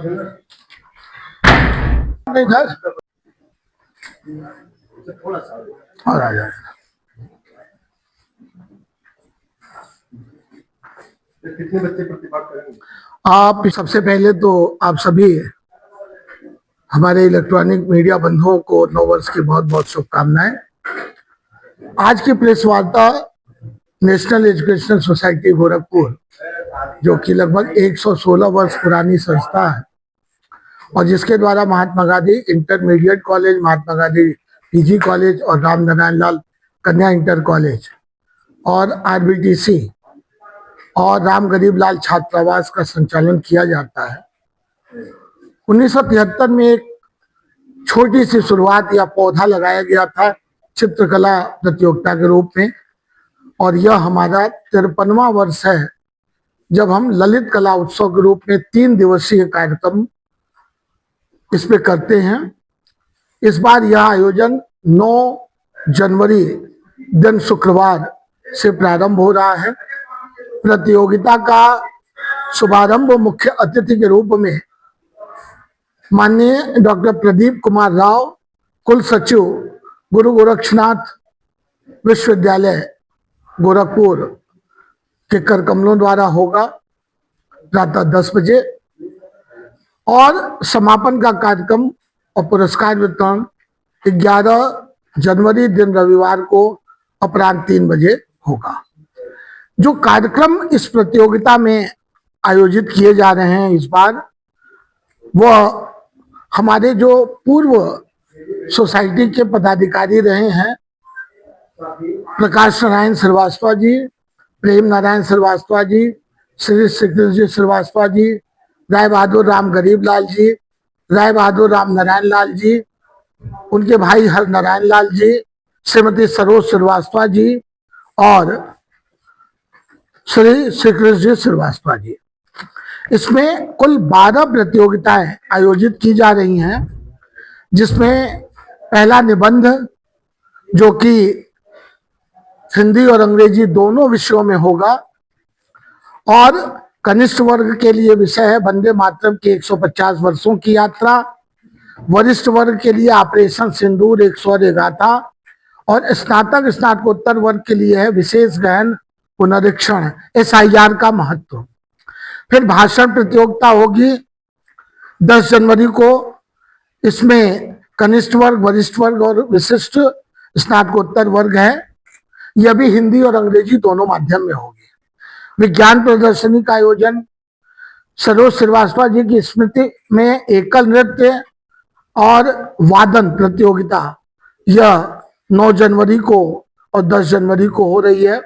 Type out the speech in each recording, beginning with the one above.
इधर थोड़ा सा और आ जाएगा। कितने बच्चे प्रतिभा करेंगे? आप सबसे पहले तो आप सभी हमारे इलेक्ट्रॉनिक मीडिया बंधुओं को नव वर्ष की बहुत बहुत शुभकामनाएं। आज की प्रेस वार्ता नेशनल एजुकेशनल सोसाइटी गोरखपुर, जो कि लगभग 116 वर्ष पुरानी संस्था है और जिसके द्वारा Mahatma Gandhi intermediate college, Mahatma Gandhi PG college और राम नारायण लाल कन्या इंटर कॉलेज और आरबीटीसी और राम गरीब लाल छात्रावास का संचालन किया जाता है। 1973 में एक छोटी सी शुरुआत या पौधा लगाया गया था चित्रकला प्रतियोगिता के रूप में, और यह हमारा 53वां वर्ष है जब हम ललित कला उत्सव के रूप में 3 दिवसीय कार्यक्रम इस पे करते हैं। इस बार यह आयोजन 9 जनवरी दिन शुक्रवार से प्रारंभ हो रहा है। प्रतियोगिता का शुभारंभ मुख्य अतिथि के रूप में माननीय डॉक्टर प्रदीप कुमार राव, कुल सचिव गुरु गोरक्षनाथ विश्वविद्यालय गोरखपुर के कर कमलों द्वारा होगा प्रातः 10 बजे, और समापन का कार्यक्रम और पुरस्कार वितरण 11 जनवरी दिन रविवार को अपराह्न 3 बजे होगा। जो कार्यक्रम इस प्रतियोगिता में आयोजित किए जा रहे हैं इस बार, वह हमारे जो पूर्व सोसाइटी के पदाधिकारी रहे हैं, प्रकाश नारायण श्रीवास्तव जी, प्रेम नारायण श्रीवास्तव जी, श्री श्रीकृष्ण जी श्रीवास्तव जी, राय बहादुर राम गरीब लाल जी, राय बहादुर राम नारायण लाल जी, उनके भाई हर नारायण लाल जी, श्रीमती सरोज श्रीवास्तव जी और श्री श्रीकृष्ण जी श्रीवास्तव जी। इसमें कुल 12 प्रतियोगिताएं आयोजित की जा रही हैं, जिसमें पहला निबंध, जो कि हिंदी और अंग्रेजी दोनों विषयों में होगा, और कनिष्ठ वर्ग के लिए विषय है वंदे मातरम की 150 वर्षों की यात्रा, वरिष्ठ वर्ग के लिए ऑपरेशन सिंदूर 100 गाथा, और स्नातक स्नातकोत्तर वर्ग के लिए है विशेष गहन पुनरीक्षण SIR का महत्व। फिर भाषण प्रतियोगिता होगी 10 जनवरी को। इसमें कनिष्ठ वर्ग, वरिष्ठ वर्ग और विशिष्ट स्नातकोत्तर वर्ग है। यह भी हिंदी और अंग्रेजी दोनों माध्यम में होगी। विज्ञान प्रदर्शनी का आयोजन सरोज श्रीवास्तव जी की स्मृति में एकल नृत्य और वादन प्रतियोगिता, यह 9 जनवरी को और 10 जनवरी को हो रही है।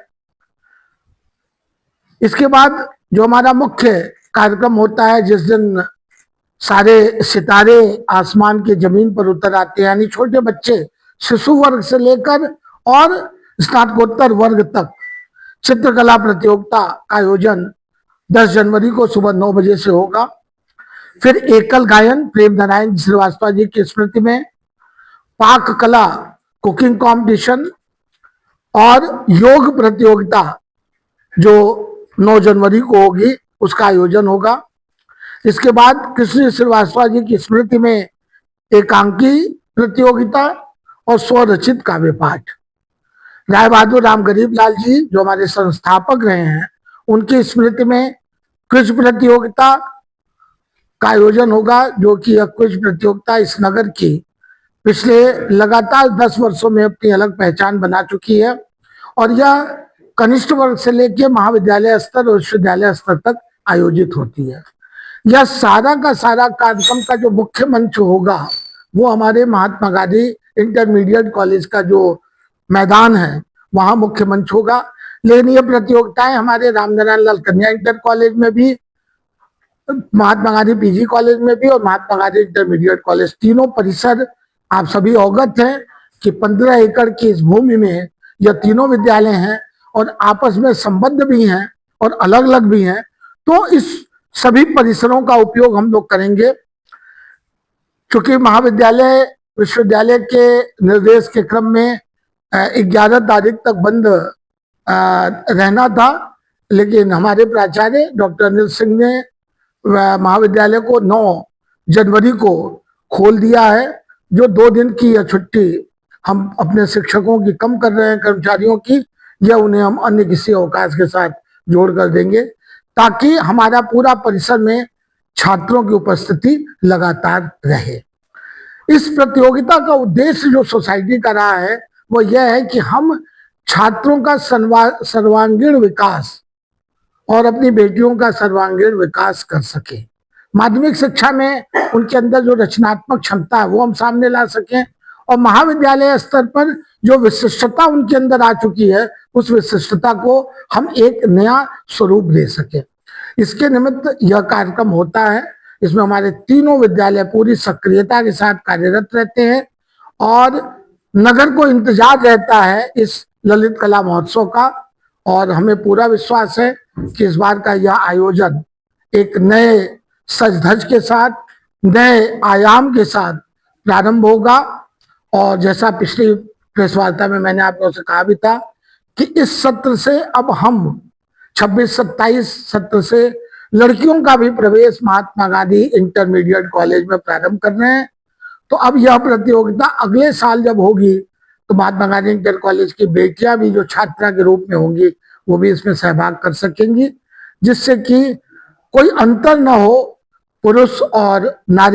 इसके बाद जो हमारा मुख्य कार्यक्रम होता है, जिस दिन सारे सितारे आसमान के जमीन पर उतर आते हैं, यानी छोटे बच्चे शिशु वर्ग से लेकर और स्नातकोत्तर वर्ग तक, चित्रकला प्रतियोगिता का आयोजन 10 जनवरी को सुबह 9 बजे से होगा। फिर एकल गायन प्रेम नारायण श्रीवास्तव जी की स्मृति में, पाक कला कुकिंग कंपटीशन और योग प्रतियोगिता जो 9 जनवरी को होगी, उसका आयोजन होगा। इसके बाद कृष्ण श्रीवास्तव जी की स्मृति में एकांकी प्रतियोगिता और स्वरचित काव्य पाठ। राय बहादुर राम गरीब लाल जी, जो हमारे संस्थापक रहे हैं, उनकी स्मृति में क्विज प्रतियोगिता का आयोजन होगा, जो कि यह क्विज प्रतियोगिता इस नगर की पिछले लगातार 10 वर्षों में अपनी अलग पहचान बना चुकी है, और यह कनिष्ठ वर्ग से लेकर महाविद्यालय स्तर और विश्वविद्यालय स्तर तक आयोजित होती है। यह सारा का सारा कार्यक्रम का जो मुख्य मंच होगा, वो हमारे महात्मा गांधी इंटरमीडिएट कॉलेज का जो मैदान है, वहां मुख्य मंच होगा। लेकिन ये प्रतियोगिताएं हमारे राम नारायण लाल कन्या इंटर कॉलेज में भी, महात्मा गांधी पीजी कॉलेज में भी और महात्मा गांधी इंटरमीडिएट कॉलेज, तीनों परिसर आप सभी अवगत हैं कि 15 एकड़ की इस भूमि में यह तीनों विद्यालय हैं और आपस में संबद्ध भी हैं और अलग अलग भी हैं। तो इस सभी परिसरों का उपयोग हम लोग करेंगे। चूंकि महाविद्यालय विश्वविद्यालय के निर्देश के क्रम में 11 तारीख तक बंद रहना था, लेकिन हमारे प्राचार्य डॉक्टर अनिल सिंह ने महाविद्यालय को 9 जनवरी को खोल दिया है। जो 2 दिन की यह छुट्टी हम अपने शिक्षकों की कम कर रहे हैं, कर्मचारियों की, यह उन्हें हम अन्य किसी अवकाश के साथ जोड़ कर देंगे, ताकि हमारा पूरा परिसर में छात्रों की उपस्थिति लगातार रहे। इस प्रतियोगिता का उद्देश्य जो सोसाइटी का रहा है वो यह है कि हम छात्रों का सर्वांगीण विकास और अपनी बेटियों का सर्वांगीण विकास कर सके। माध्यमिक शिक्षा में उनके अंदर जो रचनात्मक क्षमता है वो हम सामने ला सकें, और महाविद्यालय स्तर पर जो विशिष्टता उनके अंदर आ चुकी है उस विशिष्टता को हम एक नया स्वरूप दे सके। इसके निमित्त यह कार्यक्रम होता है। इसमें हमारे तीनों विद्यालय पूरी सक्रियता के साथ कार्यरत रहते हैं और नगर को इंतजार रहता है इस ललित कला महोत्सव का। और हमें पूरा विश्वास है कि इस बार का यह आयोजन एक नए सज धज के साथ, नए आयाम के साथ प्रारंभ होगा। और जैसा पिछली प्रेस वार्ता में मैंने आप लोगों से कहा भी था कि इस सत्र से अब हम 26-27 सत्र से लड़कियों का भी प्रवेश महात्मा गांधी इंटरमीडिएट कॉलेज में प्रारंभ कर रहे हैं। तो अब यह प्रतियोगिता अगले साल जब होगी तो महात्मा गांधी इंटर कॉलेज की बेटियां भी जो छात्रा के रूप में होंगी वो भी इसमें सहभाग कर सकेंगी, जिससे कि कोई अंतर न हो पुरुष और नारी